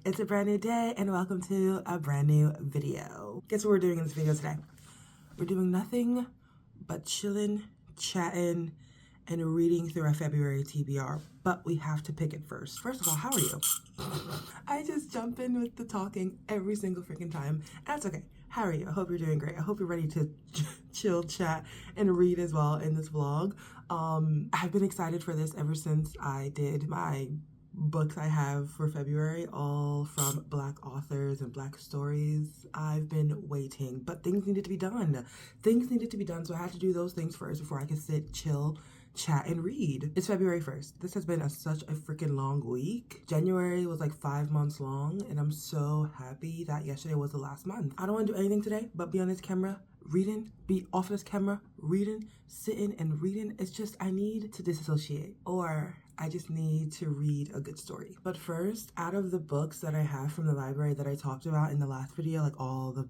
It's a brand new day and welcome to a brand new video. Guess what we're doing in this video today? We're doing nothing but chilling, chatting, and reading through our February TBR, but we have to pick it first. First of all, how are you? I just jump in with the talking every single freaking time. That's okay. How are you? I hope you're doing great. I hope you're ready to chill, chat, and read as well in this vlog. I've been excited for this ever since I did my books I have for February, all from Black authors and Black stories. I've been waiting, but things needed to be done. Things needed to be done, so I had to do those things first before I could sit, chill, chat, and read. It's February 1st. This has been such a freaking long week. January was like 5 months long, and I'm so happy that yesterday was the last month. I don't want to do anything today but be on this camera reading, be off this camera reading, sitting and reading. It's just I need to disassociate, or I just need to read a good story. But first, out of the books that I have from the library that I talked about in the last video, like all the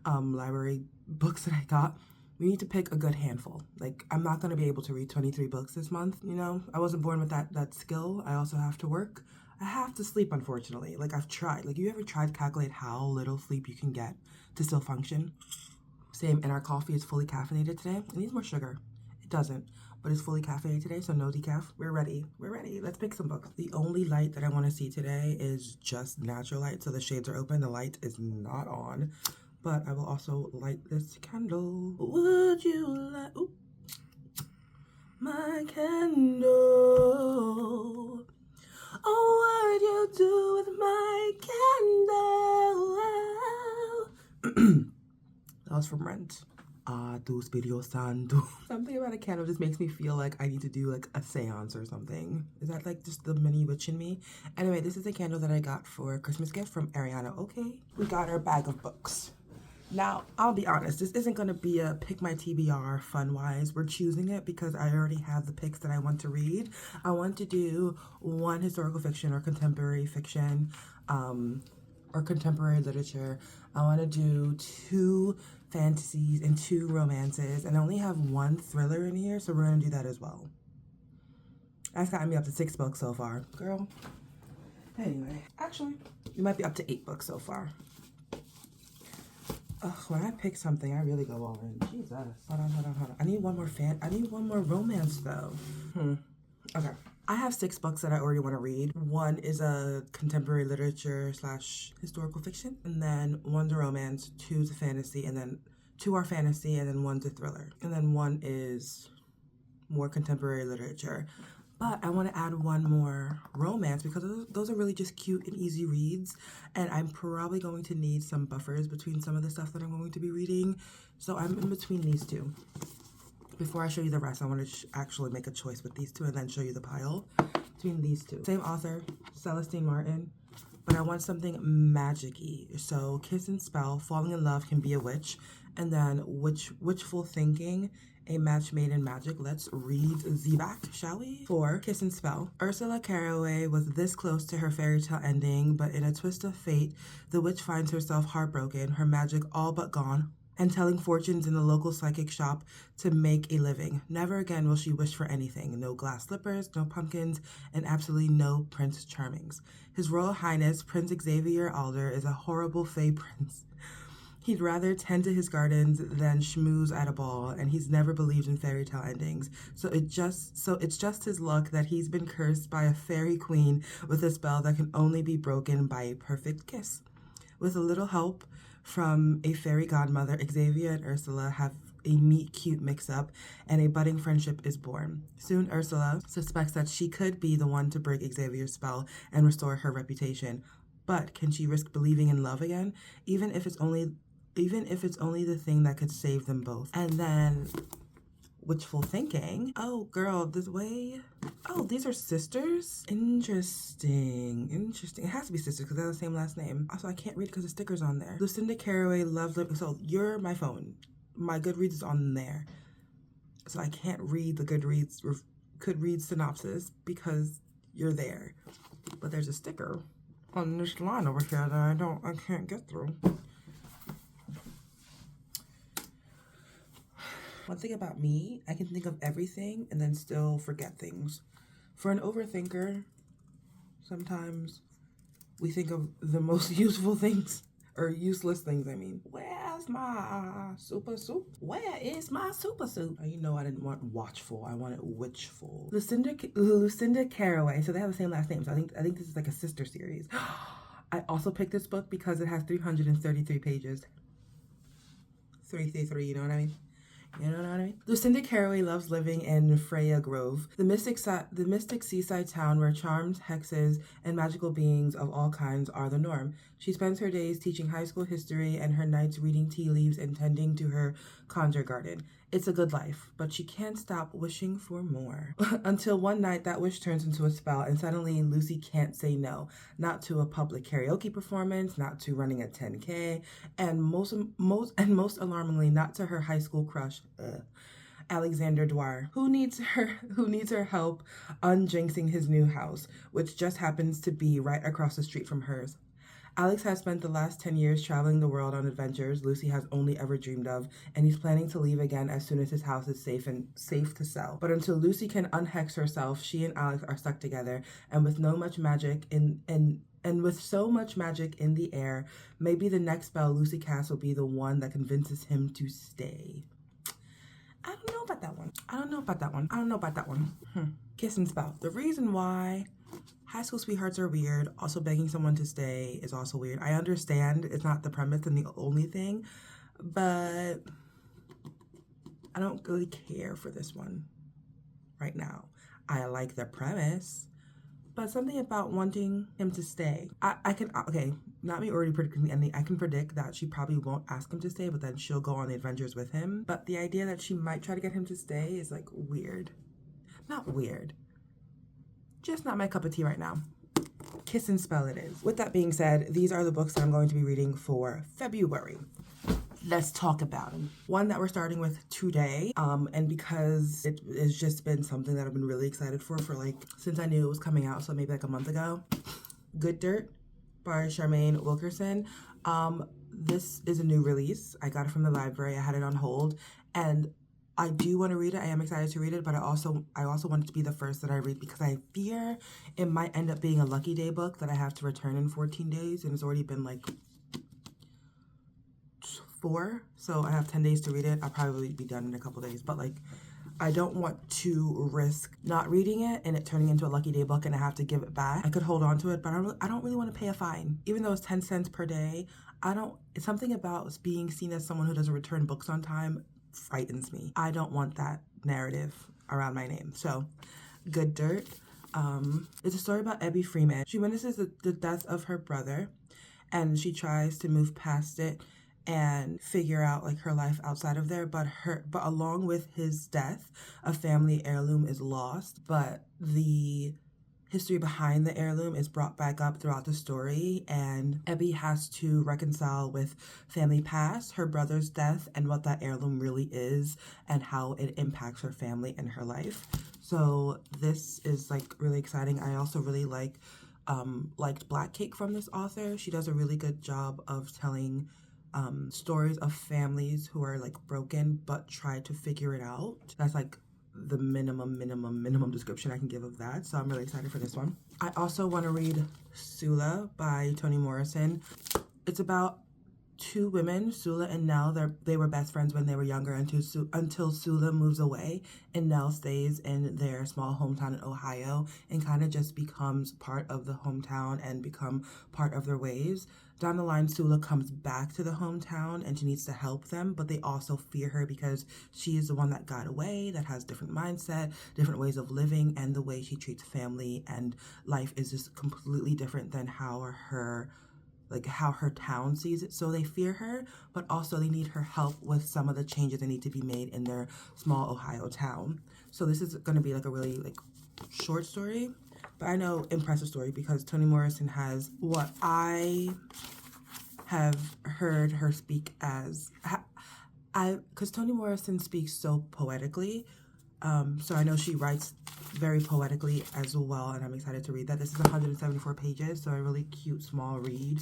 library books that I got, we need to pick a good handful. Like, I'm not going to be able to read 23 books this month, you know? I wasn't born with that skill. I also have to work. I have to sleep, unfortunately. Like, I've tried. Like, you ever tried to calculate how little sleep you can get to still function? Same, and our coffee is fully caffeinated today. It needs more sugar. It doesn't, but it's fully caffeinated today, so no decaf. We're ready. We're ready. Let's pick some books. The only light that I want to see today is just natural light, so the shades are open. The light is not on, but I will also light this candle. Would you like my candle? Oh, what would you do with my candle? That was from Rent. Tu Spirito Santo. Something about a candle just makes me feel like I need to do like a seance or something. Is that like just the mini witch in me? Anyway, this is a candle that I got for a Christmas gift from Ariana. Okay, we got our bag of books. Now, I'll be honest, this isn't going to be a pick my TBR fun-wise. We're choosing it because I already have the picks that I want to read. I want to do one historical fiction or contemporary fiction, or contemporary literature. I want to do 2 fantasies and 2 romances, and I only have 1 thriller in here, so we're going to do that as well. That's gotten me up to 6 books so far. Girl. Anyway, actually, we might be up to 8 books so far. Ugh, when I pick something, I really go all in. Jesus. Hold on. I need one more romance, though. Okay. I have 6 books that I already want to read. 1 is a contemporary literature / historical fiction, and then 1's a romance, 2's a fantasy, and then 2 are fantasy, and then 1's a thriller. And then 1 is more contemporary literature. But I want to add 1 more romance because those are really just cute and easy reads, and I'm probably going to need some buffers between some of the stuff that I'm going to be reading. So I'm in between these 2. Before I show you the rest, I want to actually make a choice with these 2 and then show you the pile between these 2. Same author, Celestine Martin, but I want something magic-y. So Kiss and Spell, Falling in Love Can Be a Witch, and then Witchful Thinking, A Match Made in Magic. Let's read the back, shall we? For Kiss and Spell, Ursula Caraway was this close to her fairy tale ending, but in a twist of fate, the witch finds herself heartbroken, her magic all but gone, and telling fortunes in the local psychic shop to make a living. Never again will she wish for anything. No glass slippers, no pumpkins, and absolutely no Prince Charmings. His Royal Highness, Prince Xavier Alder, is a horrible fey prince. He'd rather tend to his gardens than schmooze at a ball, and he's never believed in fairy tale endings. So it's just his luck that he's been cursed by a fairy queen with a spell that can only be broken by a perfect kiss. With a little help from a fairy godmother, Xavier and Ursula have a meet-cute mix-up, and a budding friendship is born. Soon, Ursula suspects that she could be the one to break Xavier's spell and restore her reputation. But can she risk believing in love again, even if it's only the thing that could save them both? And then Witchful Thinking. Oh, girl, this way. Oh, these are sisters? Interesting. It has to be sisters because they have the same last name. Also, I can't read because the sticker's on there. Lucinda Caraway, Love Lip. So you're my phone. My Goodreads is on there. So I can't read the Goodreads synopsis because you're there. But there's a sticker on this line over here that I can't get through. One thing about me, I can think of everything and then still forget things. For an overthinker, sometimes we think of the most useful things, or useless things, I mean. Where's my super soup? Where is my super soup? You know I didn't want watchful, I wanted witchful. Lucinda Caraway, so they have the same last name, so I think this is like a sister series. I also picked this book because it has 333 pages. 333, you know what I mean? You know what I mean? Lucinda Caraway loves living in Freya Grove, the mystic seaside town where charms, hexes, and magical beings of all kinds are the norm. She spends her days teaching high school history and her nights reading tea leaves and tending to her conjure garden. It's a good life, but she can't stop wishing for more. Until one night that wish turns into a spell, and suddenly Lucy can't say no. Not to a public karaoke performance, not to running a 10K, and most alarmingly, not to her high school crush, Alexander Dwyer, who needs her help unjinxing his new house, which just happens to be right across the street from hers. Alex has spent the last 10 years traveling the world on adventures Lucy has only ever dreamed of, and he's planning to leave again as soon as his house is safe to sell. But until Lucy can unhex herself, she and Alex are stuck together, and with so much magic in the air, maybe the next spell Lucy casts will be the one that convinces him to stay. I don't know about that one. Kiss and spell. The reason why high school sweethearts are weird, also begging someone to stay is also weird. I understand it's not the premise and the only thing, but I don't really care for this one right now. I like the premise, but something about wanting him to stay. Not me already predicting the ending. I can predict that she probably won't ask him to stay, but then she'll go on the adventures with him. But the idea that she might try to get him to stay is like weird. Not weird. Just not my cup of tea right now. Kiss and spell it is. With that being said, these are the books that I'm going to be reading for February. Let's talk about them. One that we're starting with today, and because it has just been something that I've been really excited for like, since I knew it was coming out, so maybe like a month ago. Good Dirt by Charmaine Wilkerson. This is a new release. I got it from the library. I had it on hold, and I do want to read it. I am excited to read it, but I also want it to be the first that I read because I fear it might end up being a Lucky Day book that I have to return in 14 days, and it's already been like 4, so I have 10 days to read it. I'll probably be done in a couple days, but like, I don't want to risk not reading it and it turning into a Lucky Day book and I have to give it back. I could hold on to it, but I don't really want to pay a fine. Even though it's 10 cents per day, it's something about being seen as someone who doesn't return books on time frightens me. I don't want that narrative around my name. So, Good Dirt. It's a story about Abby Freeman. She witnesses the death of her brother, and she tries to move past it and figure out like her life outside of there. But along with his death, a family heirloom is lost. But the history behind the heirloom is brought back up throughout the story, and Abby has to reconcile with family past, her brother's death, and what that heirloom really is and how it impacts her family and her life. So this is like really exciting. I also really liked Black Cake from this author. She does a really good job of telling stories of families who are like broken but try to figure it out. That's like the minimum description I can give of that. So I'm really excited for this one. I also want to read Sula by Toni Morrison. It's about two women, Sula and Nell. They were best friends when they were younger until Sula moves away and Nell stays in their small hometown in Ohio and kind of just becomes part of the hometown and become part of their ways. Down the line, Sula comes back to the hometown and she needs to help them, but they also fear her because she is the one that got away, that has different mindset, different ways of living, and the way she treats family and life is just completely different than how her town sees it. So they fear her, but also they need her help with some of the changes that need to be made in their small Ohio town. So this is going to be like a really like short story, but I know impressive story because Toni Morrison has what I have heard her speak as. Because Toni Morrison speaks so poetically, so I know she writes very poetically as well, and I'm excited to read that. This is 174 pages, so a really cute small read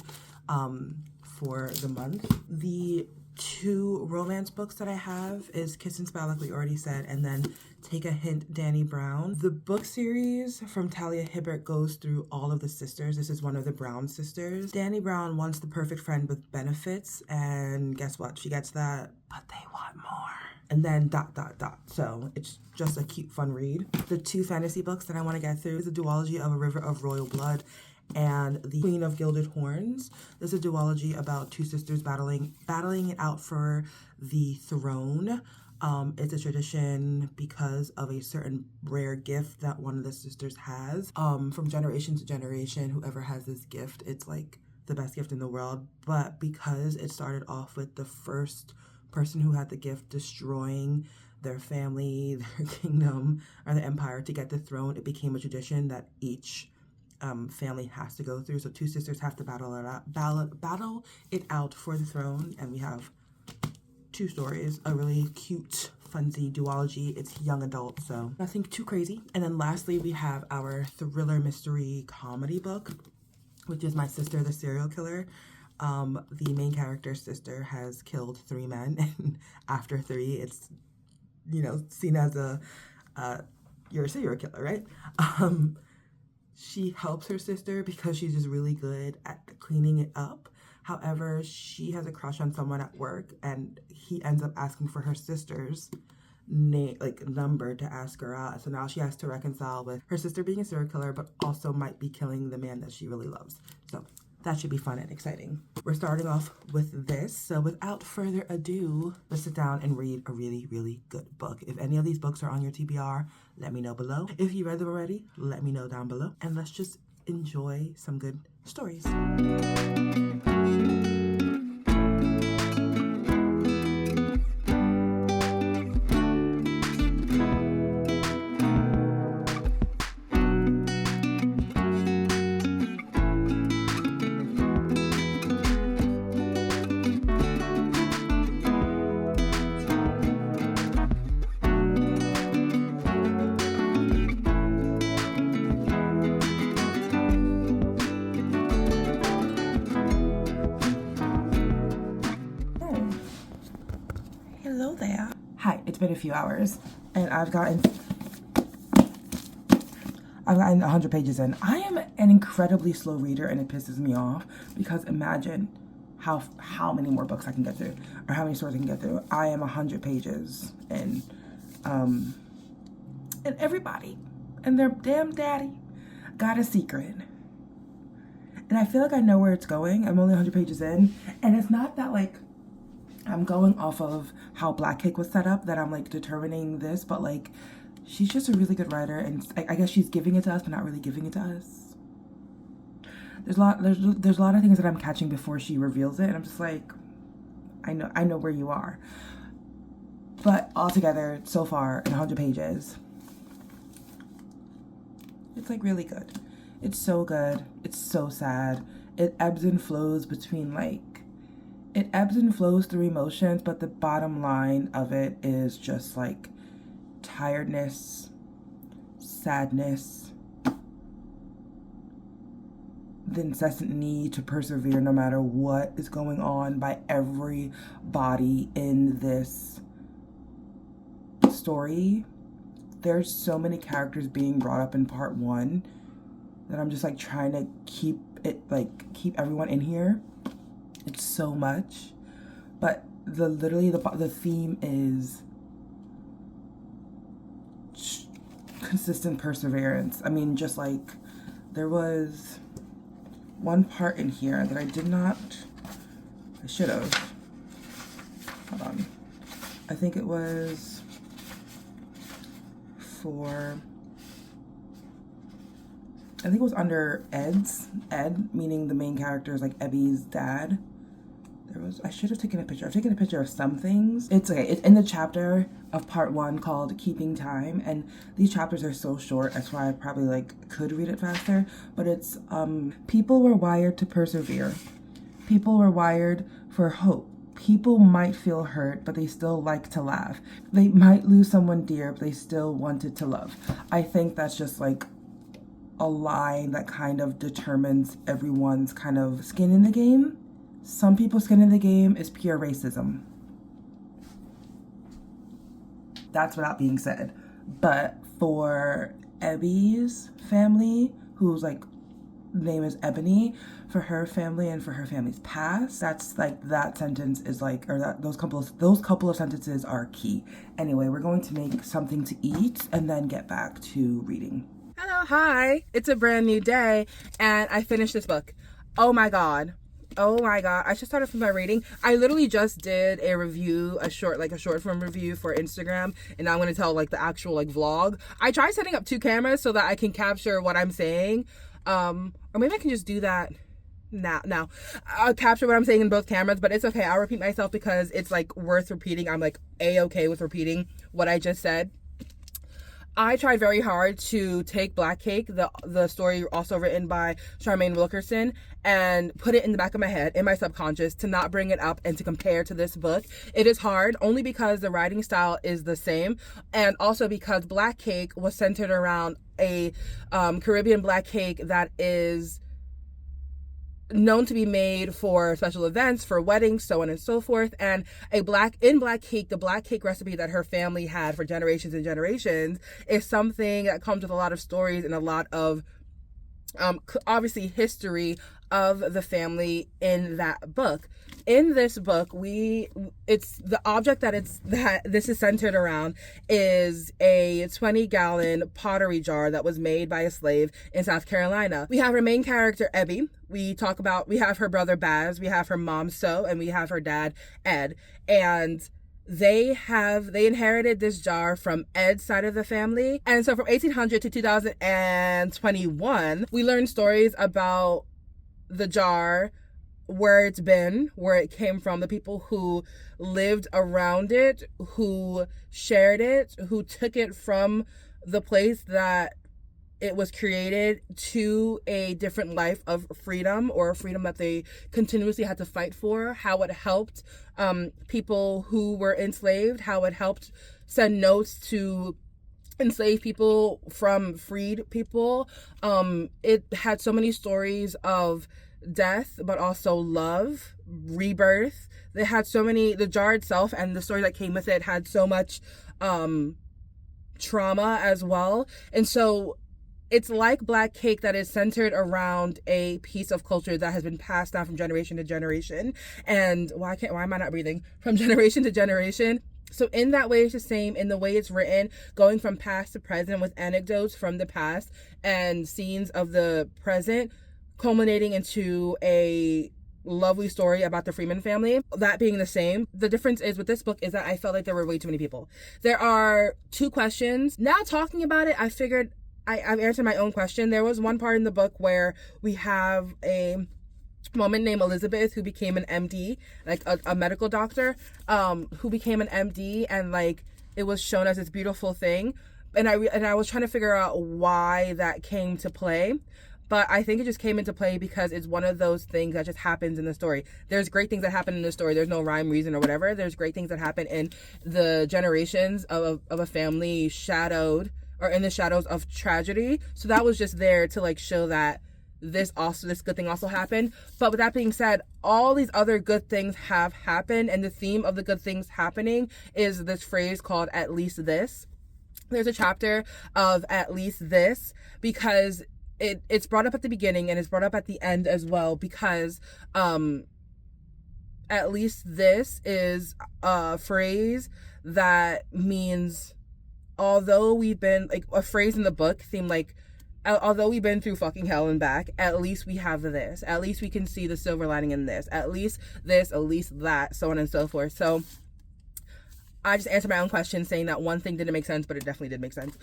for the month. The two romance books that I have is Kiss and Spell, like we already said, and then Take a Hint, Dani Brown. The book series from Talia Hibbert goes through all of the sisters. This is one of the Brown sisters. Dani Brown wants the perfect friend with benefits, and guess what? She gets that, but they want more. And then ... So it's just a cute, fun read. The two fantasy books that I want to get through is the duology of A River of Royal Blood and The Queen of Gilded Horns. This is a duology about two sisters battling it out for the throne. It's a tradition because of a certain rare gift that one of the sisters has. From generation to generation, whoever has this gift, it's like the best gift in the world. But because it started off with the first person who had the gift destroying their family, their kingdom, or the empire to get the throne, it became a tradition that each family has to go through. So two sisters have to battle it out for the throne, and we have two stories, a really cute, funsy duology. It's young adult, so nothing too crazy. And then lastly, we have our thriller mystery comedy book, which is My Sister, the Serial Killer. The main character's sister has killed 3 men, and after 3, it's, you know, seen as you're a serial killer, right? She helps her sister because she's just really good at cleaning it up. However, she has a crush on someone at work, and he ends up asking for her sister's number to ask her out. So now she has to reconcile with her sister being a serial killer, but also might be killing the man that she really loves. So that should be fun and exciting. We're starting off with this. So without further ado, let's sit down and read a really, really good book. If any of these books are on your TBR, let me know below. If you read them already, let me know down below. And let's just enjoy some good stories. Hello there. Hi, it's been a few hours and I've gotten 100 pages in. I am an incredibly slow reader and it pisses me off because imagine how many more books I can get through or how many stories I can get through. I am 100 pages in. And everybody and their damn daddy got a secret. And I feel like I know where it's going. I'm only 100 pages in, and it's not that like I'm going off of how Black Cake was set up that I'm like determining this, but like she's just a really good writer, and I guess she's giving it to us but not really giving it to us. There's a lot of things that I'm catching before she reveals it, and I'm just like, I know where you are. But altogether, so far in 100 pages, it's like really good. It's so good. It's so sad. It ebbs and flows between it ebbs and flows through emotions, but the bottom line of it is just like tiredness, sadness, the incessant need to persevere no matter what is going on by everybody in this story. There's so many characters being brought up in part 1 that I'm just like trying to keep everyone in here. It's so much, but the theme is consistent perseverance. I mean, just like there was one part in here that I should have. Hold on. I think it was under Ed, meaning the main character is like Ebby's dad. I should have taken a picture. I've taken a picture of some things. It's okay. It's in the chapter of part 1 called Keeping Time, and these chapters are so short. That's why I probably could read it faster. But it's people were wired to persevere. People were wired for hope. People might feel hurt, but they still like to laugh. They might lose someone dear, but they still wanted to love. I think that's just a line that kind of determines everyone's kind of skin in the game. some people's skin in the game is pure racism. That's without being said. But for Ebby's family, who's like, name is Ebony, for her family and for her family's past, that's like, that sentence is like, or that those couple of sentences are key. Anyway, we're going to make something to eat and then get back to reading. Hello, hi. It's a brand new day and I finished this book. Oh my god. I should start off with my rating. I literally just did a review, a short form review for Instagram, and now I'm going to tell like the actual like vlog. I tried setting up 2 cameras so that I can capture what I'm saying. Or maybe I can just do that now. I'll capture what I'm saying in both cameras, but it's okay. I'll repeat myself because it's like worth repeating. I'm like A-okay with repeating what I just said. I tried very hard to take Black Cake, the story also written by Charmaine Wilkerson, and put it in the back of my head, in my subconscious, to not bring it up and to compare to this book. It is hard, only because the writing style is the same, and also because Black Cake was centered around a Caribbean black cake that is known to be made for special events, for weddings, so on and so forth. And Black Cake, the Black Cake recipe that her family had for generations and generations is something that comes with a lot of stories and a lot of obviously history of the family in that book. In this book, it's the object that this is centered around is a 20-gallon pottery jar that was made by a slave in South Carolina. We have our main character, Ebby. We have her brother, Baz. We have her mom, So, and we have her dad, Ed. And they inherited this jar from Ed's side of the family. And so from 1800 to 2021, we learn stories about the jar, where it's been, where it came from, the people who lived around it, who shared it, who took it from the place that it was created to a different life of freedom, or a freedom that they continuously had to fight for, how it helped people who were enslaved, how it helped send notes to enslaved people from freed people. It had so many stories of death, but also love, rebirth. They had so many, the jar itself and the story that came with it had so much trauma as well. And so it's like Black Cake, that is centered around a piece of culture that has been passed down from generation to generation. And why am I not breathing? From generation to generation. So in that way, it's the same in the way it's written, going from past to present with anecdotes from the past and scenes of the present, culminating into a lovely story about the Freeman family. That being the same, the difference is with this book is that I felt like there were way too many people. There are 2 questions. Now talking about it, I figured I've answered my own question. There was one part in the book where we have a woman named Elizabeth who became an MD, like a medical doctor, who became an MD, and like it was shown as this beautiful thing. And I was trying to figure out why that came to play. But I think it just came into play because it's one of those things that just happens in the story. There's great things that happen in the story. There's no rhyme, reason, or whatever. There's great things that happen in the generations of a family shadowed, or in the shadows of tragedy. So that was just there to like show that this good thing also happened. But with that being said, all these other good things have happened. And the theme of the good things happening is this phrase called "at least this." There's a chapter of "at least this" because it's brought up at the beginning and it's brought up at the end as well, because at least this is a phrase that means, although we've been, like, a phrase in the book seemed like, although we've been through fucking hell and back, at least we have this, at least we can see the silver lining in this, at least that, so on and so forth. So I just answered my own question saying that one thing didn't make sense, but it definitely did make sense.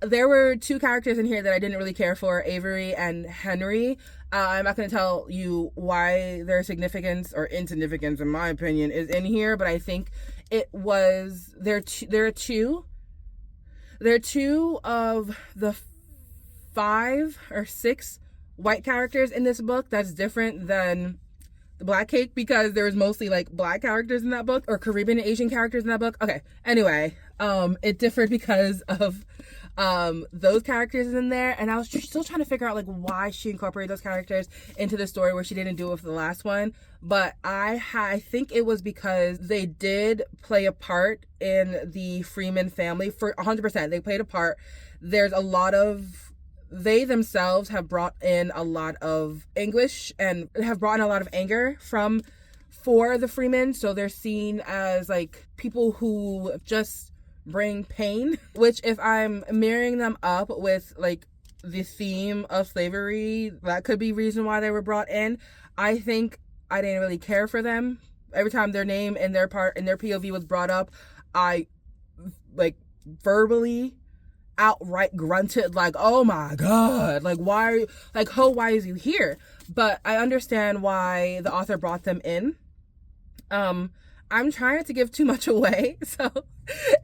There were 2 characters in here that I didn't really care for, Avery and Henry. I'm not going to tell you why their significance or insignificance, in my opinion, is in here, but I think it was, there are two of the 5 or 6 white characters in this book that's different than the Black Cake, because there was mostly like Black characters in that book, or Caribbean and Asian characters in that book. Okay, anyway, it differed because of Those characters in there, and I was still trying to figure out like why she incorporated those characters into the story where she didn't do it for the last one. But I think it was because they did play a part in the Freeman family for 100%. They played a part. There's a lot of, they themselves have brought in a lot of anguish and have brought in a lot of anger for the Freeman. So they're seen as like people who just bring pain, which if I'm mirroring them up with like the theme of slavery, that could be reason why they were brought in. I think I didn't really care for them. Every time their name and their part and their POV was brought up, I like verbally outright grunted like, oh my god, like why are you, like why is you here? But I understand why the author brought them in. I'm trying not to give too much away, so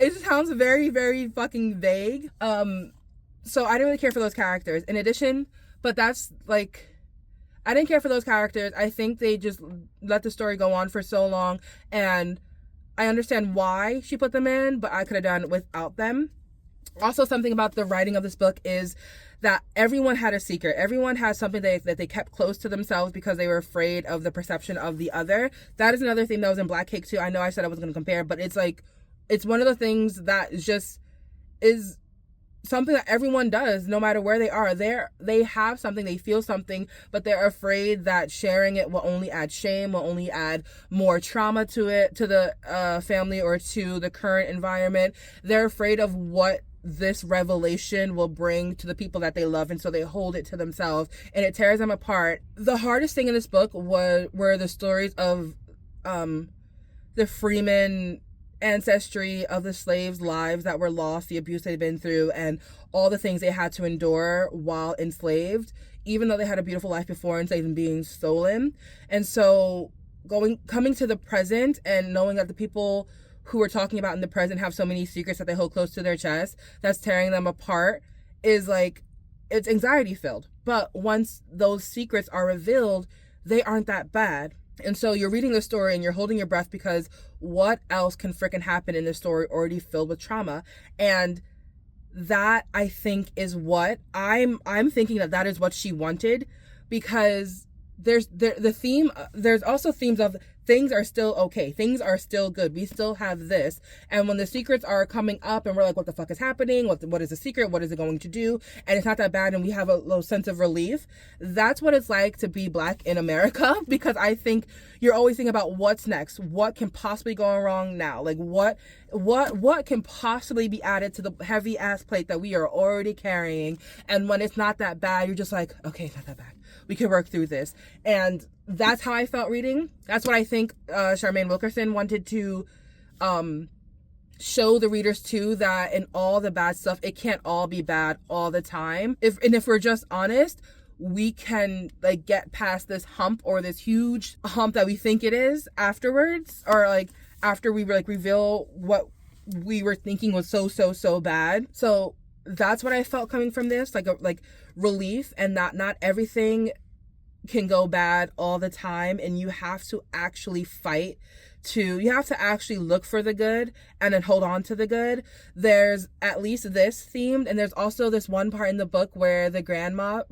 it sounds very, very fucking vague. So I didn't really care for those characters. In addition, but that's like, I didn't care for those characters. I think they just let the story go on for so long, and I understand why she put them in, but I could have done without them. Also, something about the writing of this book is that everyone had a secret. Everyone had something that they kept close to themselves because they were afraid of the perception of the other. That is another thing that was in Black Cake too. I know I said I was going to compare, but it's like, it's one of the things that just is something that everyone does no matter where they are. They have something, they feel something, but they're afraid that sharing it will only add shame, will only add more trauma to it, to the family or to the current environment. They're afraid of what this revelation will bring to the people that they love, and so they hold it to themselves, and it tears them apart. The hardest thing in this book were the stories of the Freeman ancestry, of the slaves' lives that were lost, the abuse they'd been through, and all the things they had to endure while enslaved, even though they had a beautiful life before enslaved and being stolen. And so coming to the present and knowing that the people who we're talking about in the present have so many secrets that they hold close to their chest, that's tearing them apart, is like, it's anxiety filled. But once those secrets are revealed, they aren't that bad. And so you're reading the story and you're holding your breath because what else can frickin' happen in this story already filled with trauma? And that, I think, is what I'm thinking that is what she wanted, because there's also themes of things are still okay. Things are still good. We still have this. And when the secrets are coming up and we're like, what the fuck is happening? What is the secret? What is it going to do? And it's not that bad, and we have a little sense of relief. That's what it's like to be Black in America, because I think you're always thinking about what's next. What can possibly go wrong now? Like what can possibly be added to the heavy ass plate that we are already carrying? And when it's not that bad, you're just like, okay, it's not that bad. We can work through this. And that's how I felt reading. That's what I think Charmaine Wilkerson wanted to show the readers too, that in all the bad stuff, it can't all be bad all the time. If we're just honest, we can like get past this hump, or this huge hump that we think it is afterwards, or like after we like reveal what we were thinking was so bad. So that's what I felt coming from this, like relief, and not everything can go bad all the time, and you have to actually fight you have to actually look for the good and then hold on to the good. There's at least this themed, and there's also this one part in the book where Grandma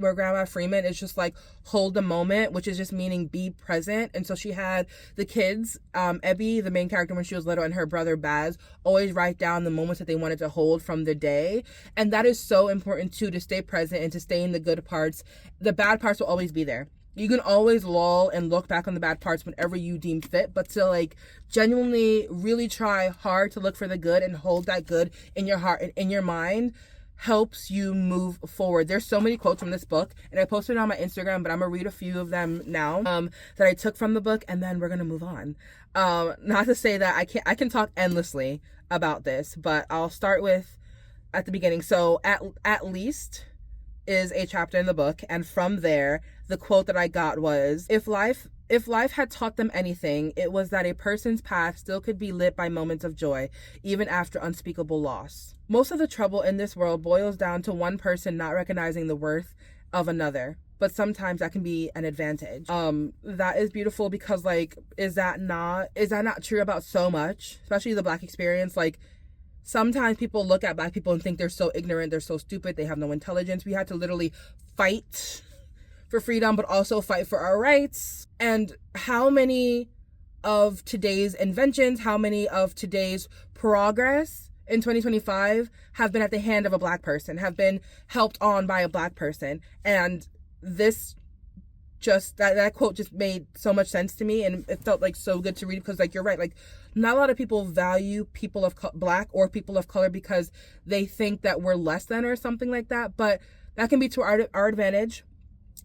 Freeman is just like, hold the moment, which is just meaning be present. And so she had the kids, Ebby, the main character when she was little, and her brother Baz, always write down the moments that they wanted to hold from the day. And that is so important too, to stay present and to stay in the good parts. The bad parts will always be there. You can always lull and look back on the bad parts whenever you deem fit, but to like genuinely really try hard to look for the good and hold that good in your heart and in your mind helps you move forward. There's so many quotes from this book, and I posted it on my Instagram, but I'm gonna read a few of them now that I took from the book, and then we're gonna move on. Not to say that I can talk endlessly about this, but I'll start with at the beginning. So at least is a chapter in the book, and from there the quote that I got was, if life had taught them anything, it was that a person's path still could be lit by moments of joy, even after unspeakable loss. Most of the trouble in this world boils down to one person not recognizing the worth of another, but sometimes that can be an advantage. That is beautiful, because like, is that not true about so much, especially the Black experience? Like, sometimes people look at Black people and think they're so ignorant, they're so stupid, they have no intelligence. We had to literally fight for freedom, but also fight for our rights. And how many of today's inventions, how many of today's progress in 2025 have been at the hand of a Black person, have been helped on by a Black person? And this just, that quote just made so much sense to me, and it felt like so good to read, because like, you're right, like not a lot of people value people of Black or people of color because they think that we're less than or something like that, but that can be to our advantage.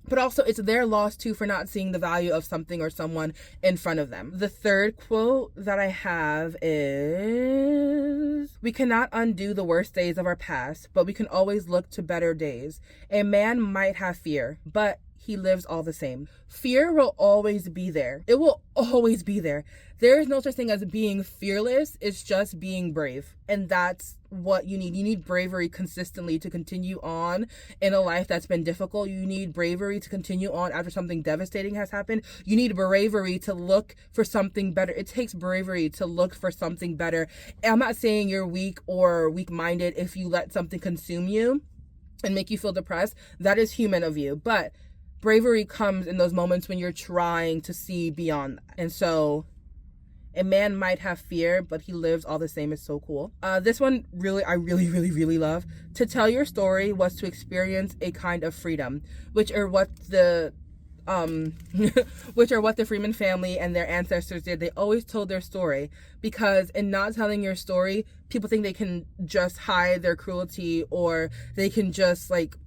But also, it's their loss, too, for not seeing the value of something or someone in front of them. The third quote that I have is, "We cannot undo the worst days of our past, but we can always look to better days. A man might have fear, but he lives all the same." Fear will always be there. It will always be there. There is no such thing as being fearless. It's just being brave. And that's what you need. You need bravery consistently to continue on in a life that's been difficult. You need bravery to continue on after something devastating has happened. You need bravery to look for something better. It takes bravery to look for something better. I'm not saying you're weak or weak-minded if you let something consume you and make you feel depressed. That is human of you. But bravery comes in those moments when you're trying to see beyond that. And so, a man might have fear, but he lives all the same is so cool. This one I really love. "To tell your story was to experience a kind of freedom," which are what the Freeman family and their ancestors did. They always told their story, because in not telling your story, people think they can just hide their cruelty, or they can just like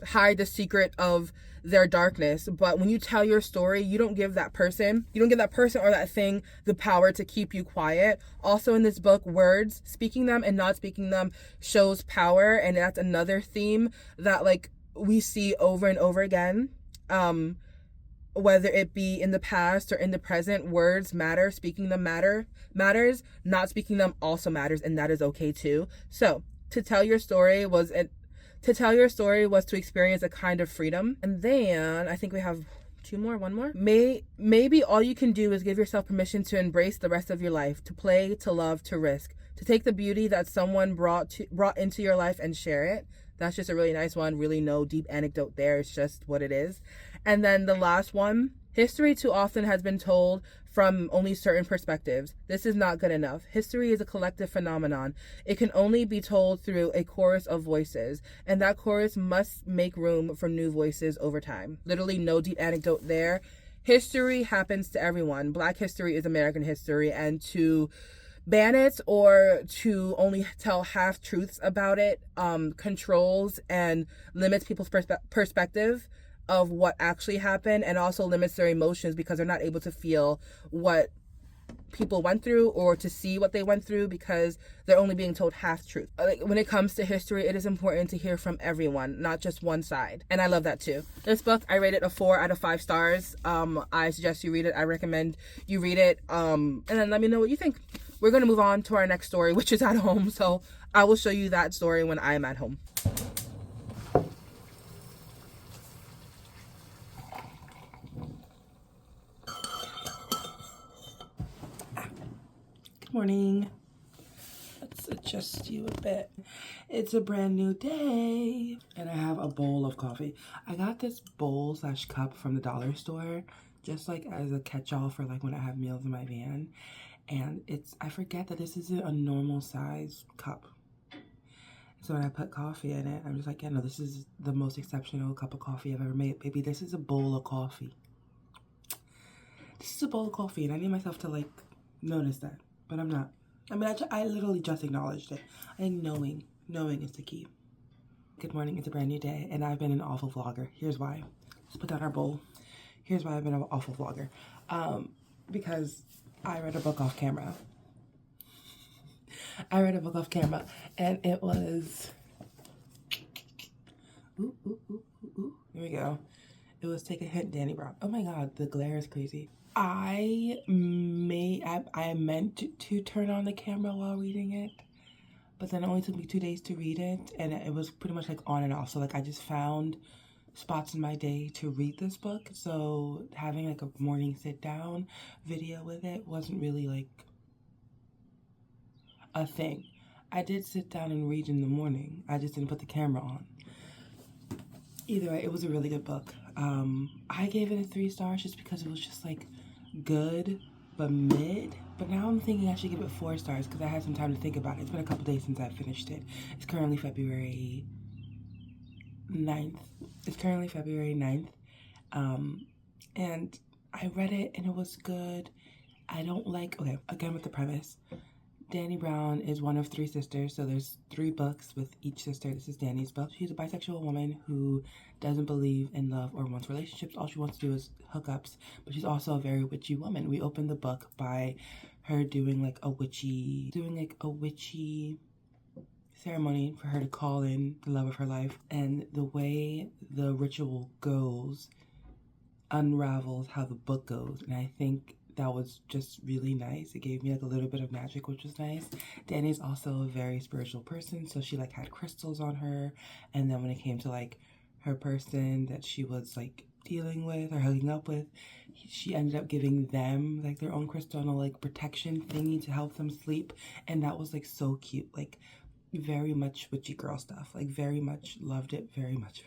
hide the secret of their darkness. But when you tell your story, you don't give that person or that thing the power to keep you quiet. Also in this book, words, speaking them and not speaking them, shows power. And that's another theme that like we see over and over again. Whether it be in the past or in the present, words matter. Speaking them matters. Not speaking them also matters, and that is okay too. So to tell your story was to experience a kind of freedom. And then I think we have one more. Maybe all you can do is give yourself permission to embrace the rest of your life, to play, to love, to risk, to take the beauty that someone brought into your life and share it. That's just a really nice one. Really no deep anecdote there. It's just what it is. And then the last one, history too often has been told from only certain perspectives. This is not good enough. History is a collective phenomenon. It can only be told through a chorus of voices, and that chorus must make room for new voices over time. Literally no deep anecdote there. History happens to everyone. Black history is American history, and to ban it or to only tell half truths about it controls and limits people's perspective of what actually happened, and also limits their emotions because they're not able to feel what people went through or to see what they went through because they're only being told half truth. Like, when it comes to history, it is important to hear from everyone, not just one side. And I love that too. This book, I rated a 4 out of 5 stars. I suggest you read it. I recommend you read it. And then let me know what you think. We're going to move on to our next story, which is at home. So I will show you that story when I am at home. Morning. Let's adjust you a bit. It's a brand new day and I have a bowl of coffee. I got this bowl / cup from the dollar store just like as a catch-all for like when I have meals in my van, and I forget that this isn't a normal size cup. So when I put coffee in it, I'm just like, yeah, no, this is the most exceptional cup of coffee I've ever made. Baby, this is a bowl of coffee. This is a bowl of coffee, and I need myself to like notice that. But I'm not. I mean, I literally just acknowledged it. I think knowing is the key. Good morning, it's a brand new day, and I've been an awful vlogger. Here's why. Let's put down our bowl. Here's why I've been an awful vlogger. Because I read a book off camera. And it was... Ooh. Here we go. It was Take a Hint, Danny Brown. Oh my God, the glare is crazy. I meant to turn on the camera while reading it, but then it only took me 2 days to read it, and it was pretty much like on and off. So like I just found spots in my day to read this book, so having like a morning sit down video with it wasn't really like a thing. I did sit down and read in the morning. I just didn't put the camera on. Either way, it was a really good book. I gave it a 3 stars just because it was just like good but mid. But now I'm thinking I should give it 4 stars because I had some time to think about it. It's been a couple days since I finished it. It's currently February 9th. It's currently February 9th. And I read it and it was good. I don't like, okay, again with the premise. Dani Brown is one of 3 sisters, so there's 3 books with each sister. This is Dani's book. She's a bisexual woman who doesn't believe in love or wants relationships. All she wants to do is hookups, but she's also a very witchy woman. We open the book by her doing like a witchy ceremony for her to call in the love of her life. And the way the ritual goes unravels how the book goes. And I think that was just really nice. It gave me like a little bit of magic, which was nice. Dani's also a very spiritual person, so she like had crystals on her. And then when it came to like her person that she was like dealing with or hooking up with, she ended up giving them like their own crystal and a like protection thingy to help them sleep. And that was like so cute, like very much witchy girl stuff. Like very much loved it, very much.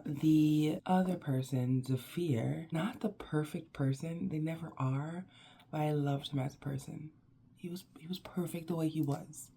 The other person, Zafir, not the perfect person. They never are, but I loved him as a person. He was perfect the way he was.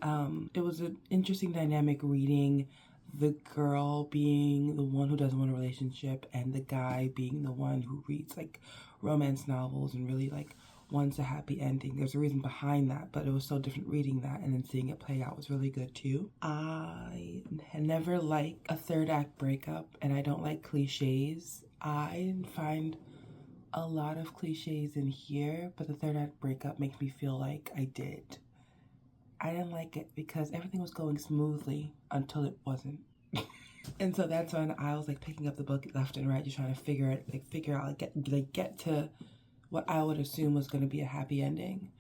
It was an interesting dynamic reading the girl being the one who doesn't want a relationship and the guy being the one who reads like romance novels and really like wants a happy ending. There's a reason behind that, but it was so different reading that and then seeing it play out was really good too. I never like a 3rd act breakup and I don't like cliches. I find a lot of cliches in here, but the 3rd act breakup makes me feel like I did. I didn't like it because everything was going smoothly until it wasn't. And so that's when I was like picking up the book left and right, just trying to figure out, get to what I would assume was going to be a happy ending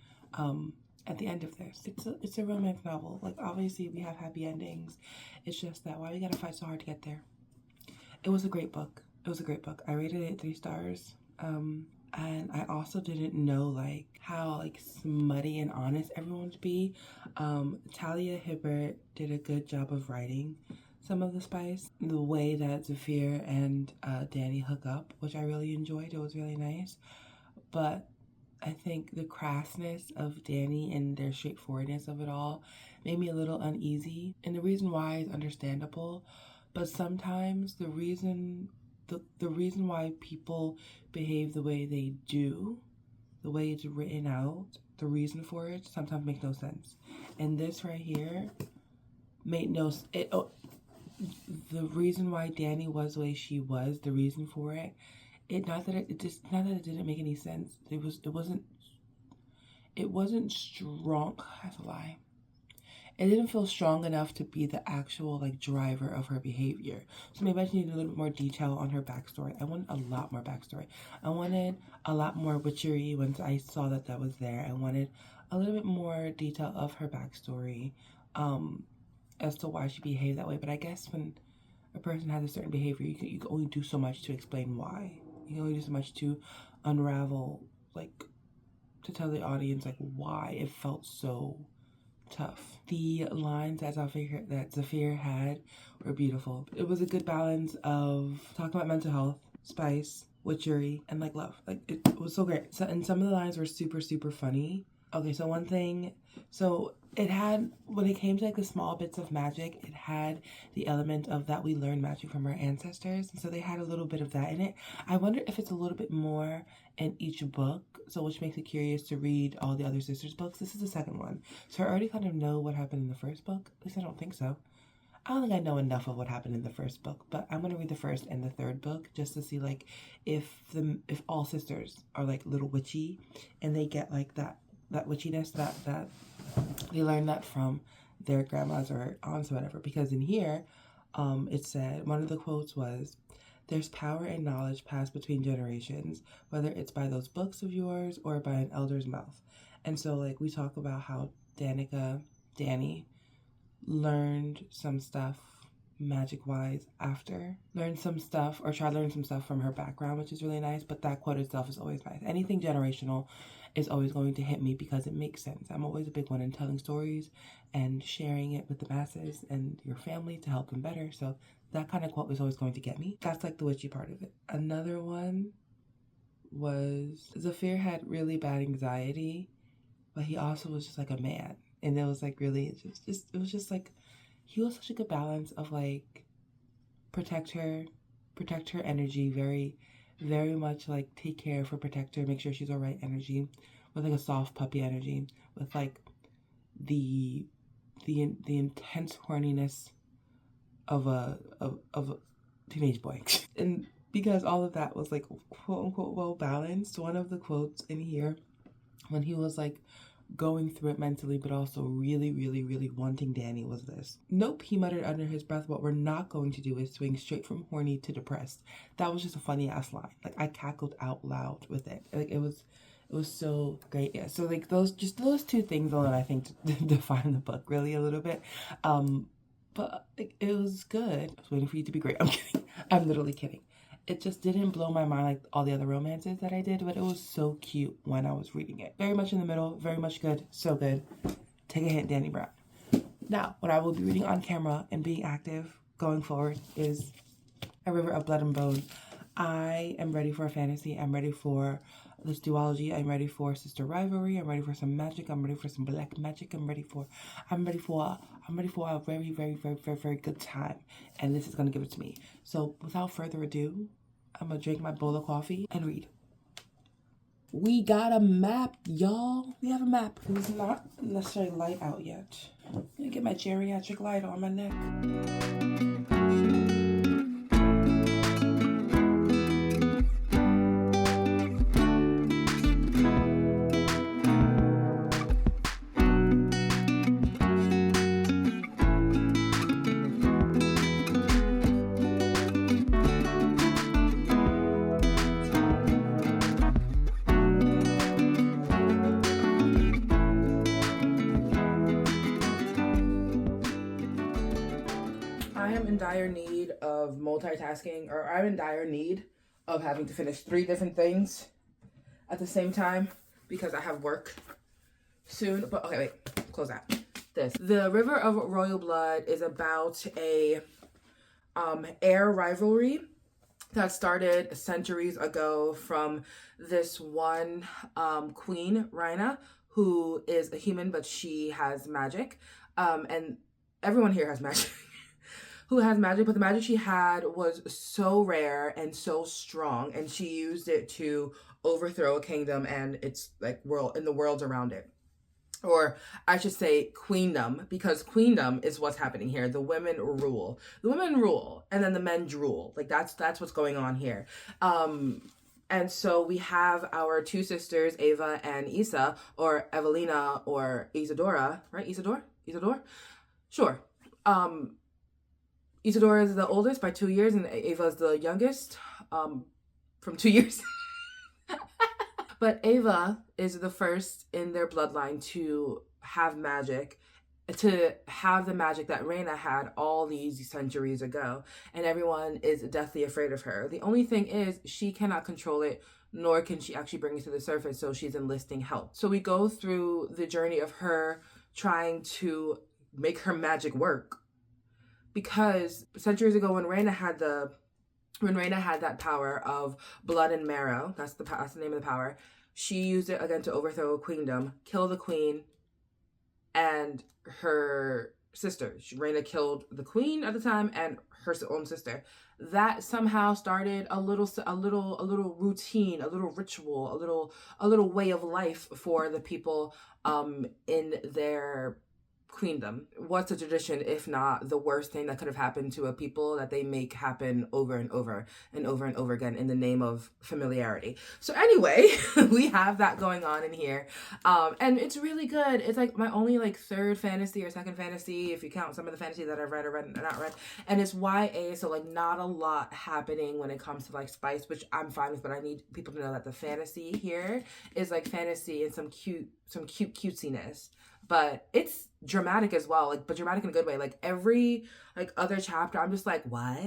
at the end of this. It's a romance novel. Like, obviously, we have happy endings. It's just that why we got to fight so hard to get there. It was a great book. I rated it 3 stars. And I also didn't know, like, how, like, smutty and honest everyone would be. Talia Hibbert did a good job of writing some of the spice. The way that Zafir and Dani hook up, which I really enjoyed. It was really nice. But I think the crassness of Dani and their straightforwardness of it all made me a little uneasy. And the reason why is understandable. But sometimes the reason why people behave the way they do, the way it's written out, the reason for it sometimes makes no sense. And this right here made no sense. The reason why Dani was the way she was, the reason for it, not that it didn't make any sense. It wasn't strong. That's a lie. It didn't feel strong enough to be the actual like driver of her behavior. So maybe I just needed a little bit more detail on her backstory. I wanted a lot more backstory. I wanted a lot more witchery once I saw that was there. I wanted a little bit more detail of her backstory as to why she behaved that way. But I guess when a person has a certain behavior, you can only do so much to explain why. You can only do so much to unravel, like, to tell the audience like why it felt so tough. The lines that Zafir had were beautiful. It was a good balance of talking about mental health, spice, witchery, and like love. Like it was so great. So, and some of the lines were super, super funny. Okay, so one thing, so it had, when it came to like the small bits of magic, it had the element of that we learned magic from our ancestors. And so they had a little bit of that in it. I wonder if it's a little bit more in each book, so which makes it curious to read all the other sisters' books. This is the second one. So I already kind of know what happened in the first book. At least I don't think so. I don't think I know enough of what happened in the first book, but I'm gonna read the first and the third book just to see like if all sisters are like little witchy and they get like that witchiness that they learn that from their grandmas or aunts or whatever. Because in here, it said, one of the quotes was, "There's power and knowledge passed between generations, whether it's by those books of yours or by an elder's mouth." And so like we talk about how Dani learned some stuff magic wise after. Learn some stuff, or try to learn some stuff from her background, which is really nice, but that quote itself is always nice. Anything generational is always going to hit me because it makes sense. I'm always a big one in telling stories and sharing it with the masses and your family to help them better. So that kind of quote is always going to get me. That's like the witchy part of it. Another one was Zafir had really bad anxiety, but he also was just like a man. And it was like really, it was just like, he was such a good balance of like protect her energy, very, very much like take care of her, protect her, make sure she's all right energy, with like a soft puppy energy, with like the intense horniness of a teenage boy. And because all of that was like quote unquote well balanced, one of the quotes in here when he was like going through it mentally but also really, really, really wanting Danny was this. Nope, he muttered under his breath, what we're not going to do is swing straight from horny to depressed. That was just a funny ass line. Like I cackled out loud with it. Like it was so great. Yeah, so like those two things alone I think define the book really a little bit. But like, it was good. I was waiting for you to be great. I'm kidding. I'm literally kidding. It just didn't blow my mind like all the other romances that I did, but it was so cute when I was reading it. Very much in the middle, very much good, so good. Take a hint, Danny Brown. Now, what I will be reading on camera and being active going forward is A River of Blood and Bone. I am ready for a fantasy. I'm ready for this duology. I'm ready for sister rivalry. I'm ready for some magic. I'm ready for some black magic. I'm ready for a very, very, very, very, very good time. And this is gonna give it to me. So without further ado, I'm gonna drink my bowl of coffee and read. We got a map, y'all. We have a map. It's not necessarily light out yet. I'm gonna get my geriatric light on my neck. In dire need of multitasking, or I'm in dire need of having to finish 3 different things at the same time because I have work soon. But okay, wait, close that. The River of Royal Blood is about a heir rivalry that started centuries ago from this one queen, Rhaena, who is a human, but she has magic. And everyone here has magic. Who has magic, but the magic she had was so rare and so strong, and she used it to overthrow a kingdom and its like world and the worlds around it. Or I should say queendom, because queendom is what's happening here. The women rule. The women rule, and then the men drool. Like that's what's going on here. And so we have our 2 sisters, Ava and Isa, or Evelina or Isadora, right? Isadore? Sure. Isadora is the oldest by 2 years, and Ava is the youngest from 2 years. But Ava is the first in their bloodline to have magic, to have the magic that Rhaena had all these centuries ago, and everyone is deathly afraid of her. The only thing is she cannot control it, nor can she actually bring it to the surface, so she's enlisting help. So we go through the journey of her trying to make her magic work. Because centuries ago, when Rhaena had that power of blood and marrow, that's the name of the power, she used it again to overthrow a queendom, kill the queen, and her sister. Rhaena killed the queen at the time and her own sister. That somehow started a little routine, a little ritual, a little way of life for the people in their queendom. What's a tradition if not the worst thing that could have happened to a people that they make happen over and over and over and over again in the name of familiarity? So anyway, we have that going on in here, and it's really good. It's like my only like 3rd fantasy or 2nd fantasy if you count some of the fantasy that I've read or not read, and it's YA, so like not a lot happening when it comes to like spice, which I'm fine with, but I need people to know that the fantasy here is like fantasy and some cutesiness. but it's dramatic as well, like, but dramatic in a good way. Like every like other chapter, I'm just like, what?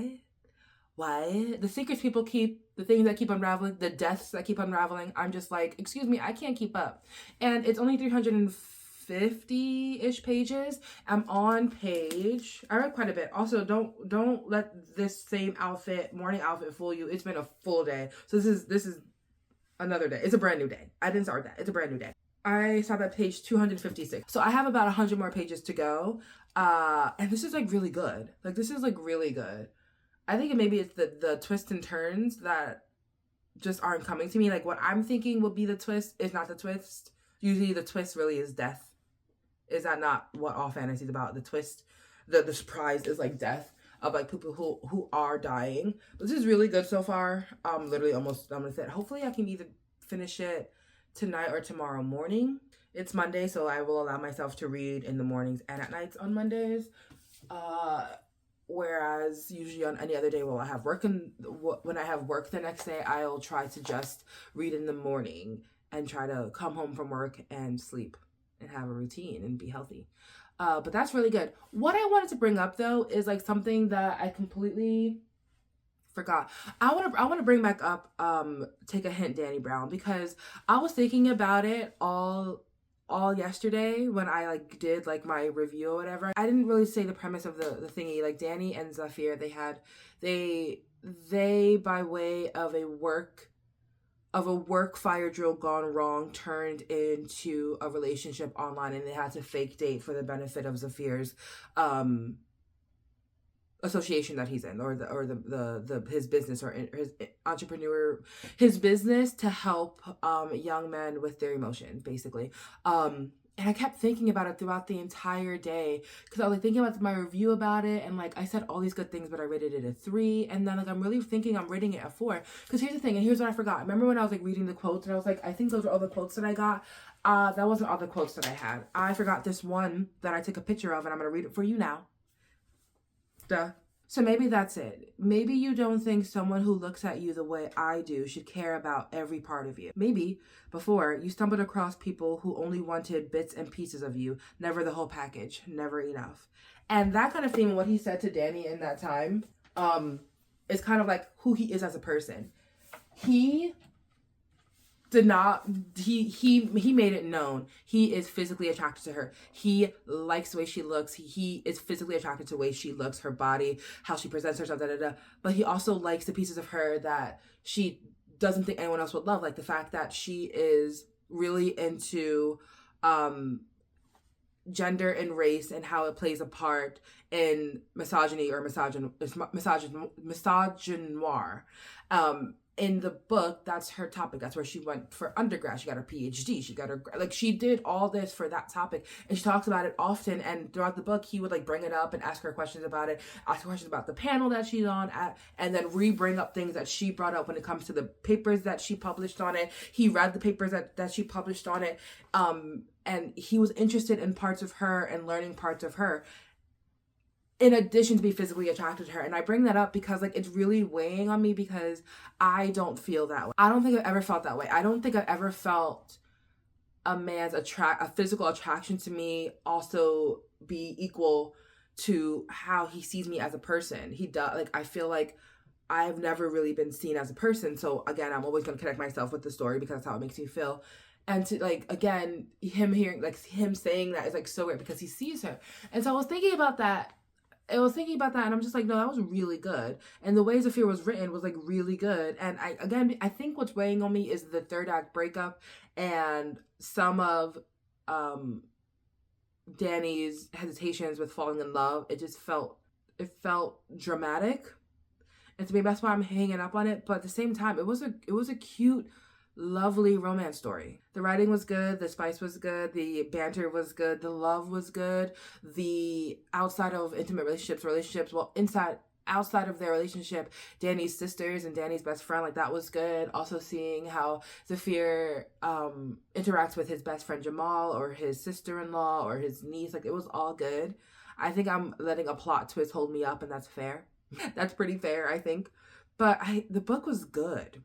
The secrets people keep, the things that keep unraveling, the deaths that keep unraveling. I'm just like, excuse me, I can't keep up. And it's only 350-ish pages. I'm on page. I read quite a bit. Also, don't let this same morning outfit fool you. It's been a full day. So this is another day. It's a brand new day. I didn't start that. It's a brand new day. I stopped at page 256. So I have about 100 more pages to go. And this is like really good. Like this is like really good. I think maybe it's the twists and turns that just aren't coming to me. Like what I'm thinking would be the twist is not the twist. Usually the twist really is death. Is that not what all fantasy is about? The twist, the surprise is like death of like people who are dying. But this is really good so far. Literally almost done with it. Hopefully I can either finish it tonight or tomorrow morning. It's Monday, so I will allow myself to read in the mornings and at nights on Mondays. Whereas usually on any other day, I have work, and when I have work the next day, I'll try to just read in the morning and try to come home from work and sleep and have a routine and be healthy. But that's really good. What I wanted to bring up though is like something that I completely forgot. I want to bring back up Take a Hint, Danny Brown, because I was thinking about it all yesterday when I like did like my review or whatever. I didn't really say the premise of the thingy. Like Danny and Zafir, they by way of a work fire drill gone wrong turned into a relationship online, and they had to fake date for the benefit of Zafir's association that he's in, or the his business, or his business to help young men with their emotions, basically. And I kept thinking about it throughout the entire day, because I was like thinking about my review about it, and like I said all these good things, but I rated it a 3, and then like I'm really thinking I'm rating it a 4. Because here's the thing, and here's what I forgot. Remember when I was like reading the quotes, and I was like, I think those are all the quotes that I got. That wasn't all the quotes that I had. I forgot this one that I took a picture of, and I'm gonna read it for you now. Duh. So maybe that's it. Maybe you don't think someone who looks at you the way I do should care about every part of you. Maybe before you stumbled across people who only wanted bits and pieces of you, never the whole package, never enough. And that kind of thing, what he said to Danny in that time, is kind of like who he is as a person. He did not, he made it known he is physically attracted to her. He likes the way she looks. He is physically attracted to the way she looks, her body, how she presents herself, but he also likes the pieces of her that she doesn't think anyone else would love, like the fact that she is really into gender and race and how it plays a part in misogyny or misogynoir. In the book, that's her topic. That's where she went for undergrad. She got her PhD. She did all this for that topic. And she talks about it often. And throughout the book, he would like bring it up and ask her questions about it, ask her questions about the panel that she's on at, and then bring up things that she brought up when it comes to the papers that she published on it. He read the papers that she published on it. And he was interested in parts of her and learning parts of her, in addition to be physically attracted to her. And I bring that up because like it's really weighing on me, because I don't feel that way. I don't think I've ever felt that way. I don't think I've ever felt a man's a physical attraction to me also be equal to how he sees me as a person. He does, like, I feel like I've never really been seen as a person. So again, I'm always going to connect myself with the story because that's how it makes me feel. And to like, again, him saying that is like so weird because he sees her. And so I was thinking about that, and I'm just like, no, that was really good. And the way Zafir was written was like really good. And I think what's weighing on me is the third act breakup and some of Danny's hesitations with falling in love. It felt dramatic. And so maybe that's why I'm hanging up on it. But at the same time, it was a cute, lovely romance story. The writing was good, the spice was good, the banter was good, the love was good, the outside of intimate relationships, outside of their relationship, Danny's sisters and Danny's best friend, like that was good. Also seeing how Zafir interacts with his best friend Jamal, or his sister-in-law, or his niece, like it was all good. I think I'm letting a plot twist hold me up, and that's fair. That's pretty fair, I think. But the book was good.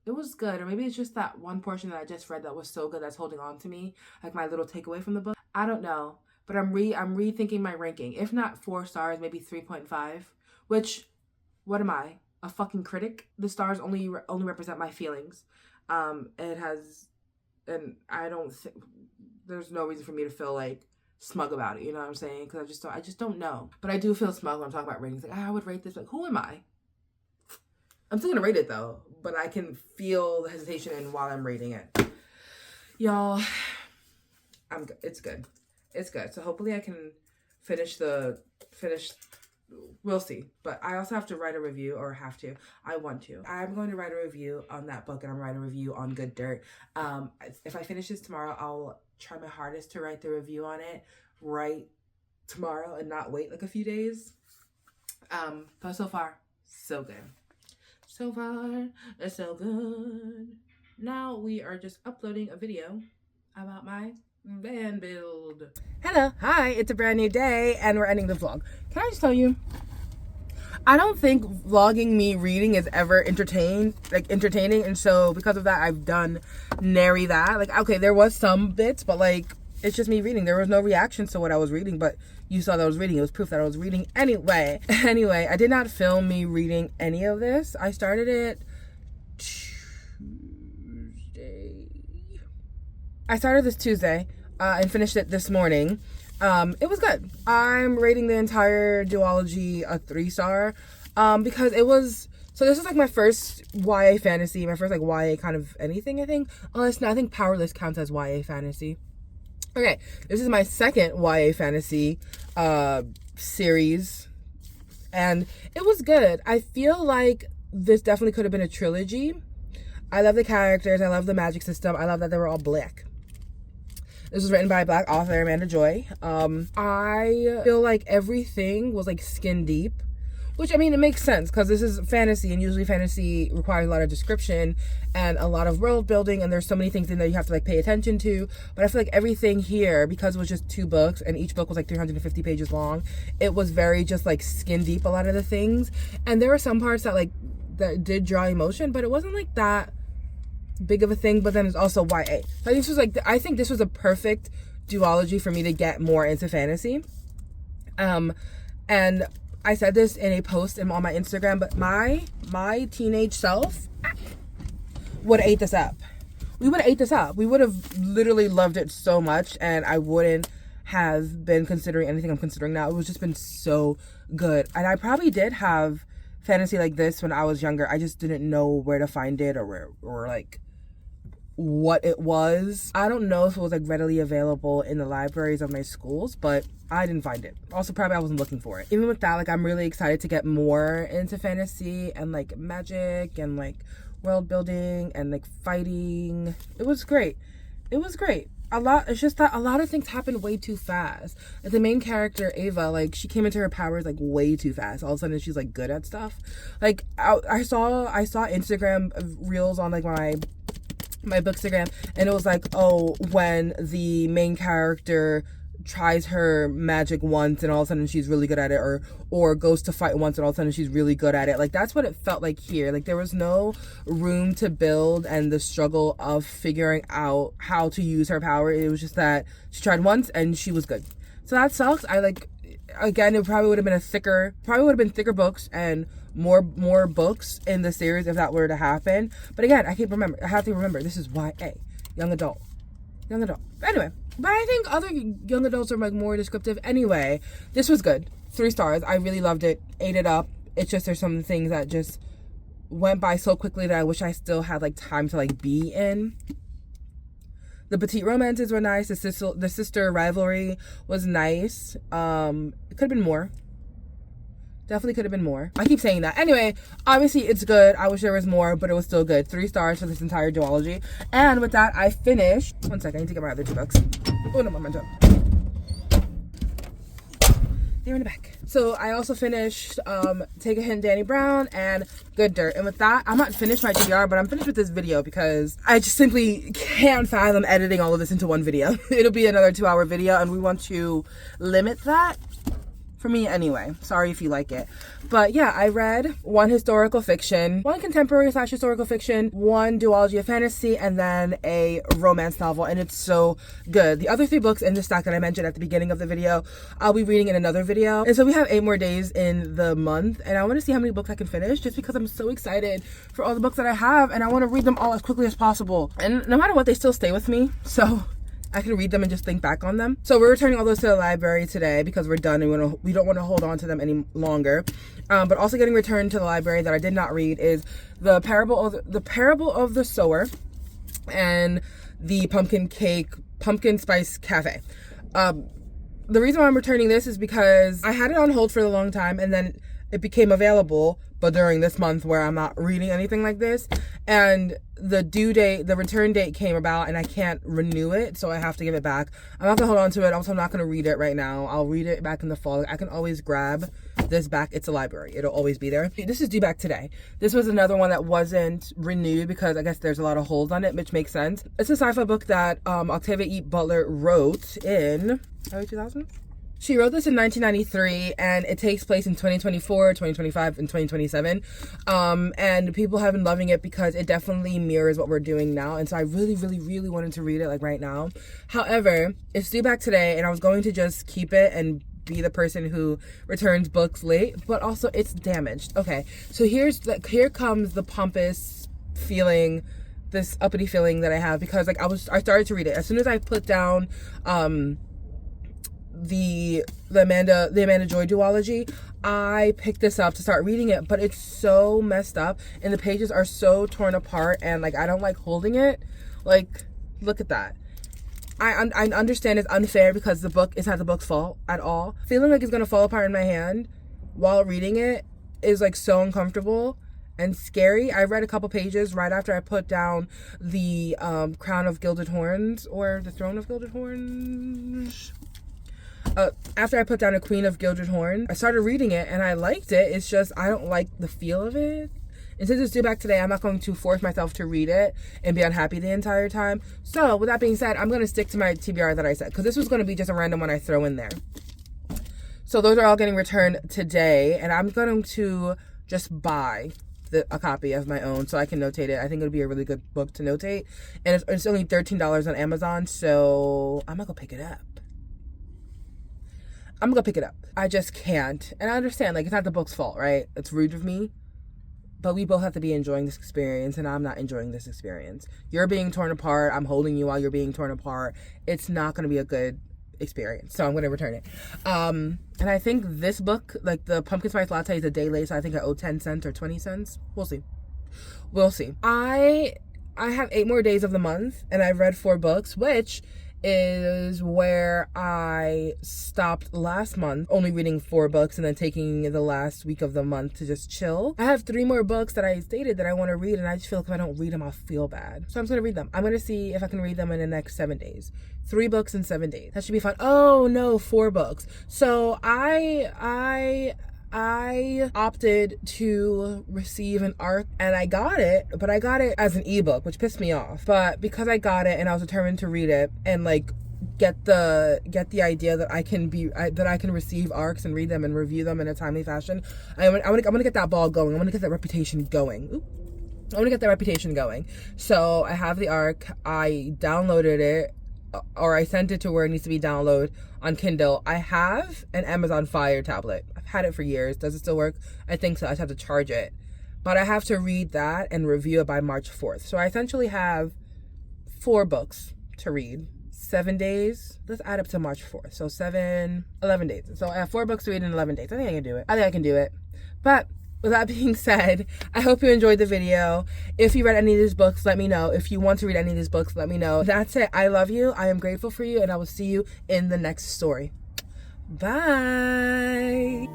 It was good. Or maybe it's just that one portion that I just read that was so good that's holding on to me, like my little takeaway from the book. I don't know, but I'm rethinking my ranking. If not 4 stars, maybe 3.5. Which, what am I? A fucking critic? The stars only represent my feelings. It has, and I don't think there's no reason for me to feel like smug about it. You know what I'm saying? Because I just don't know. But I do feel smug when I'm talking about ratings. Like, I would rate this. Like, who am I? I'm still gonna rate it though, but I can feel the hesitation in while I'm rating it. Y'all, it's good. It's good. So hopefully I can finish. We'll see. But I also have to write a review, or I want to. I'm going to write a review on that book, and I'm writing a review on Good Dirt. If I finish this tomorrow, I'll try my hardest to write the review on it right tomorrow and not wait like a few days. But so far, so good. So far, it's so good. Now we are just uploading a video about my van build. Hello, hi, it's a brand new day and we're ending the vlog. Can I just tell you, I don't think vlogging me reading is ever entertaining, and so because of that I've done nary that. Like, okay, there was some bits, but like it's just me reading. There was no reactions to what I was reading, but you saw that I was reading. It was proof that I was reading anyway. Anyway, I did not film me reading any of this. I started it Tuesday and finished it this morning. It was good. I'm rating the entire duology a 3-star because it was, so this is like my first YA fantasy, my first like YA kind of anything, I think. Unless, no, I think Powerless counts as YA fantasy. Okay, this is my second YA fantasy series, and it was good. I feel like this definitely could have been a trilogy. I love the characters. I love the magic system. I love that they were all black. This was written by a black author, Amanda Joy. I feel like everything was like skin deep, which, I mean, it makes sense because this is fantasy, and usually fantasy requires a lot of description and a lot of world building, and there's so many things in there you have to like pay attention to. But I feel like everything here, because it was just 2 books and each book was like 350 pages long, it was very just like skin deep, a lot of the things. And there were some parts that did draw emotion, but it wasn't like that big of a thing. But then it's also YA. So I think this was a perfect duology for me to get more into fantasy. And I said this in a post on my Instagram, but my teenage self would have ate this up. We would have ate this up. We would have literally loved it so much, and I wouldn't have been considering anything I'm considering now. It was just been so good. And I probably did have fantasy like this when I was younger. I just didn't know where to find it or like what it was. I don't know if it was like readily available in the libraries of my schools, but I didn't find it. Also, probably I wasn't looking for it. Even with that, like, I'm really excited to get more into fantasy and like magic and like world building and like fighting. It was great. It's just that a lot of things happened way too fast. Like, the main character, Ava, like, she came into her powers like way too fast. All of a sudden she's like good at stuff. Like, I saw Instagram reels on like my Bookstagram, and it was like, oh, when the main character tries her magic once and all of a sudden she's really good at it, or goes to fight once and all of a sudden she's really good at it. Like, that's what it felt like here. Like, there was no room to build and the struggle of figuring out how to use her power. It was just that she tried once and she was good. So that sucks. Again, it probably would have been thicker books and more books in the series if that were to happen. But again, I have to remember this is YA, young adult. Anyway, but I think other young adults are like more descriptive. Anyway, this was good. 3 stars. I really loved it. Ate it up. It's just, there's some things that just went by so quickly that I wish I still had like time to like be in. The petite romances were nice. The sister rivalry was nice. It could have been more. Definitely could have been more. I keep saying that. Anyway, obviously it's good. I wish there was more, but it was still good. 3 stars for this entire duology. And with that, I finished. One second, I need to get my other 2 books. Oh no, my job. They're in the back. So I also finished Take a Hint, Danny Brown, and Good Dirt. And with that, I'm not finished my TBR, but I'm finished with this video because I just simply can't fathom editing all of this into one video. It'll be another 2-hour video, and we want to limit that For me anyway. Sorry if you like it. But yeah, I read one historical fiction, one contemporary / historical fiction, one duology of fantasy, and then a romance novel, and it's so good. The other 3 books in the stack that I mentioned at the beginning of the video, I'll be reading in another video. And so we have 8 more days in the month, and I want to see how many books I can finish, just because I'm so excited for all the books that I have, and I want to read them all as quickly as possible. And no matter what, they still stay with me, so I can read them and just think back on them. So we're returning all those to the library today because we're done and we don't want to hold on to them any longer. But also getting returned to the library that I did not read is the Parable of the Sower and the Pumpkin Spice Cafe. The reason why I'm returning this is because I had it on hold for a long time, and then it became available, but during this month where I'm not reading anything like this, and the return date came about, and I can't renew it, so I have to give it back. I'm not gonna hold on to it. Also, I'm not gonna read it right now. I'll read it back in the fall. I can always grab this back. It's a library. It'll always be there. This is due back today. This was another one that wasn't renewed because I guess there's a lot of holes on it, which makes sense. It's a sci-fi book that Octavia E. Butler wrote in early 2000. She wrote this in 1993, and it takes place in 2024, 2025, and 2027. And people have been loving it because it definitely mirrors what we're doing now. And so I really, really, really wanted to read it like right now. However, it's due back today, and I was going to just keep it and be the person who returns books late, but also it's damaged. Okay, so here comes the pompous feeling, this uppity feeling that I have, because like I started to read it as soon as I put down the Amanda Joy duology. I picked this up to start reading it, but it's so messed up and the pages are so torn apart, and like I don't like holding it. Like, look at that. I understand it's unfair because it's not the book's fault at all. Feeling like it's gonna fall apart in my hand while reading it is like so uncomfortable and scary. I read a couple pages right after I put down the Crown of Gilded Horns, or the Throne of Gilded Horns. After I put down A Queen of Gilded Horn, I started reading it and I liked it. It's just I don't like the feel of it. And since it's due back today, I'm not going to force myself to read it and be unhappy the entire time. So with that being said, I'm going to stick to my TBR that I said, because this was going to be just a random one I throw in there. So those are all getting returned today, and I'm going to just buy a copy of my own so I can notate it. I think it would be a really good book to notate. And it's only $13 on Amazon, so I'm going to go pick it up. I just can't. And I understand, like, it's not the book's fault, right? It's rude of me. But we both have to be enjoying this experience, and I'm not enjoying this experience. You're being torn apart. I'm holding you while you're being torn apart. It's not going to be a good experience. So I'm going to return it. And I think this book, like the Pumpkin Spice Latte, is a day late, so I think I owe 10 cents or 20 cents. We'll see. I have 8 more days of the month, and I've read 4 books, which is where I stopped last month, only reading 4 books and then taking the last week of the month to just chill. I have 3 more books that I stated that I want to read, and I just feel like if I don't read them, I'll feel bad. So I'm just going to read them. I'm going to see if I can read them in the next 7 days. 3 books in 7 days. That should be fun. Oh no, 4 books. So I opted to receive an ARC, and I got it, but I got it as an ebook, which pissed me off. But because I got it and I was determined to read it and like get the idea that I can receive ARCs and read them and review them in a timely fashion, I'm gonna get that ball going. I'm gonna get that reputation going. I want to get that reputation going. So I have the ARC. I downloaded it, or I sent it to where it needs to be downloaded on Kindle. I have an Amazon Fire tablet. I've had it for years. Does it still work? I think so. I just have to charge it. But I have to read that and review it by March 4th. So I essentially have 4 books to read. 7 days. Let's add up to March 4th. So 11 days. So I have 4 books to read in 11 days. I think I can do it. But with that being said, I hope you enjoyed the video. If you read any of these books, let me know. If you want to read any of these books, let me know. That's it. I love you. I am grateful for you, and I will see you in the next story. Bye.